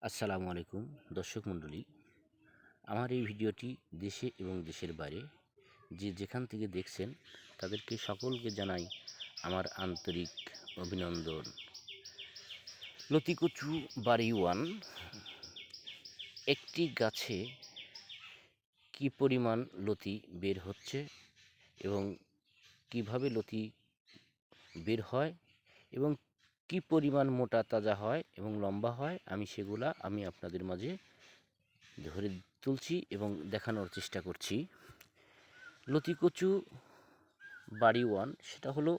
আসসালামু আলাইকুম দর্শক মণ্ডলী, আমার এই ভিডিওটি দেশে এবং দেশের বাইরে যে যেখান থেকে দেখছেন তাদেরকে সকলকে জানাই আমার আন্তরিক অভিনন্দন। লতিকচু বাড়ি ওয়ান। একটি গাছে কি পরিমাণ লতি বের হচ্ছে এবং কিভাবে লতি বের হয় এবং কি পরিমাণ মোটা তাজা হয় এবং লম্বা হয়, আমি আপনাদের মাঝে ধরে তুলছি এবং দেখানোর চেষ্টা করছি। লতিকচু বাড়ি ওয়ান সেটা হলো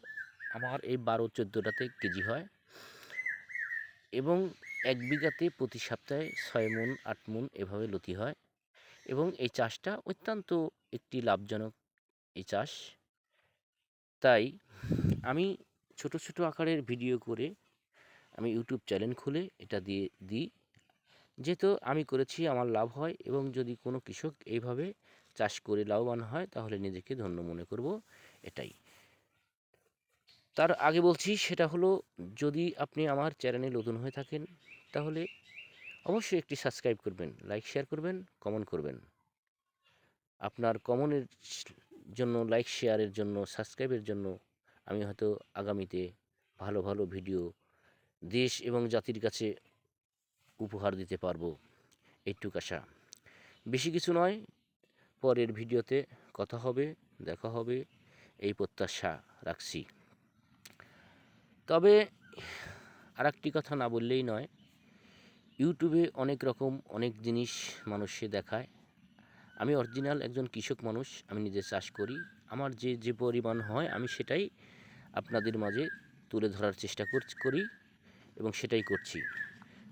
আমার এই 12-14টাতে কেজি হয় এবং 1 বিঘাতে প্রতি সপ্তাহে 6 মণ 8 মণ এভাবে লতি হয় এবং এই চাষটা অত্যন্ত একটি লাভজনক এই চাষ। তাই আমি ছোট ছোট আকারের ভিডিও করে আমি ইউটিউব চ্যানেল খুলে এটা দিয়ে দিই, যেহেতু আমি করেছি আমার লাভ হয় এবং যদি কোনো কৃষক এইভাবে চাষ করে লাভবান হয় তাহলে নিজেকে ধন্য মনে করব। এটাই তার আগে বলছি, সেটা হলো যদি আপনি আমার চ্যানেলে নতুন হয়ে থাকেন তাহলে অবশ্যই একটি সাবস্ক্রাইব করবেন, লাইক শেয়ার করবেন, কমেন্ট করবেন। আপনার কমেন্টের জন্য, লাইক শেয়ারের জন্য, সাবস্ক্রাইবের জন্য আমি হয়তো আগামীতে ভালো ভালো ভিডিও দেশ এবং জাতির কাছে উপহার দিতে পারবো, এইটুকু আশা। বেশি কিছু নয়, পরের ভিডিওতে কথা হবে, দেখা হবে, এই প্রত্যাশা রাখছি। তবে আরেকটি কথা না বললেই নয়, ইউটিউবে অনেক রকম অনেক জিনিস মানুষে দেখায়। আমি অরিজিনাল একজন কৃষক মানুষ, আমি নিজে চাষ করি। আমার যে যে পরিমাণ হয় আমি সেটাই আপনাদের মাঝে তুলে ধরার চেষ্টা করি এবং সেটাই করছি।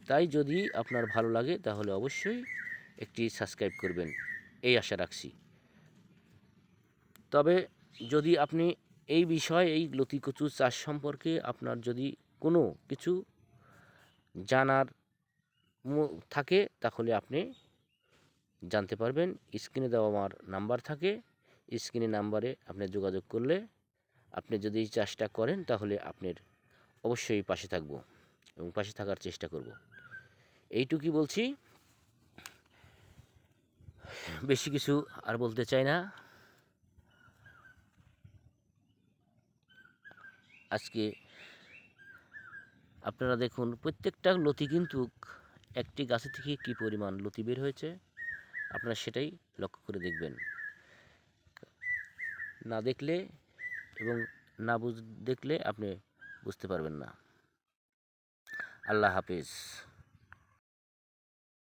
তাই যদি আপনার ভালো লাগে তাহলে অবশ্যই একটি সাবস্ক্রাইব করবেন, এই আশা রাখছি। তবে যদি আপনি এই বিষয়ে, এই লতিকচু চাষ সম্পর্কে আপনার যদি কোনো কিছু জানার থাকে তাহলে আপনি জানতে পারবেন। স্ক্রিনে দেওয়া আমার নাম্বার থাকে, স্ক্রিনে নাম্বারে আপনি যোগাযোগ করলে আপনি যদি এই চাষটা করেন তাহলে আপনার অবশ্যই পাশে থাকবো এবং পাশে থাকার চেষ্টা করব। এইটুকুই বলছি, বেশি কিছু আর বলতে চাই না। আজকে আপনারা দেখুন, প্রত্যেকটা লতি কিন্তু একটি গাছে থেকে কী পরিমাণ লতি বের হয়েছে আপনারা সেটাই লক্ষ্য করে দেখবেন। না দেখলে এবং না দেখলে আপনি বুঝতে পারবেন না। আল্লাহ হাফেজ।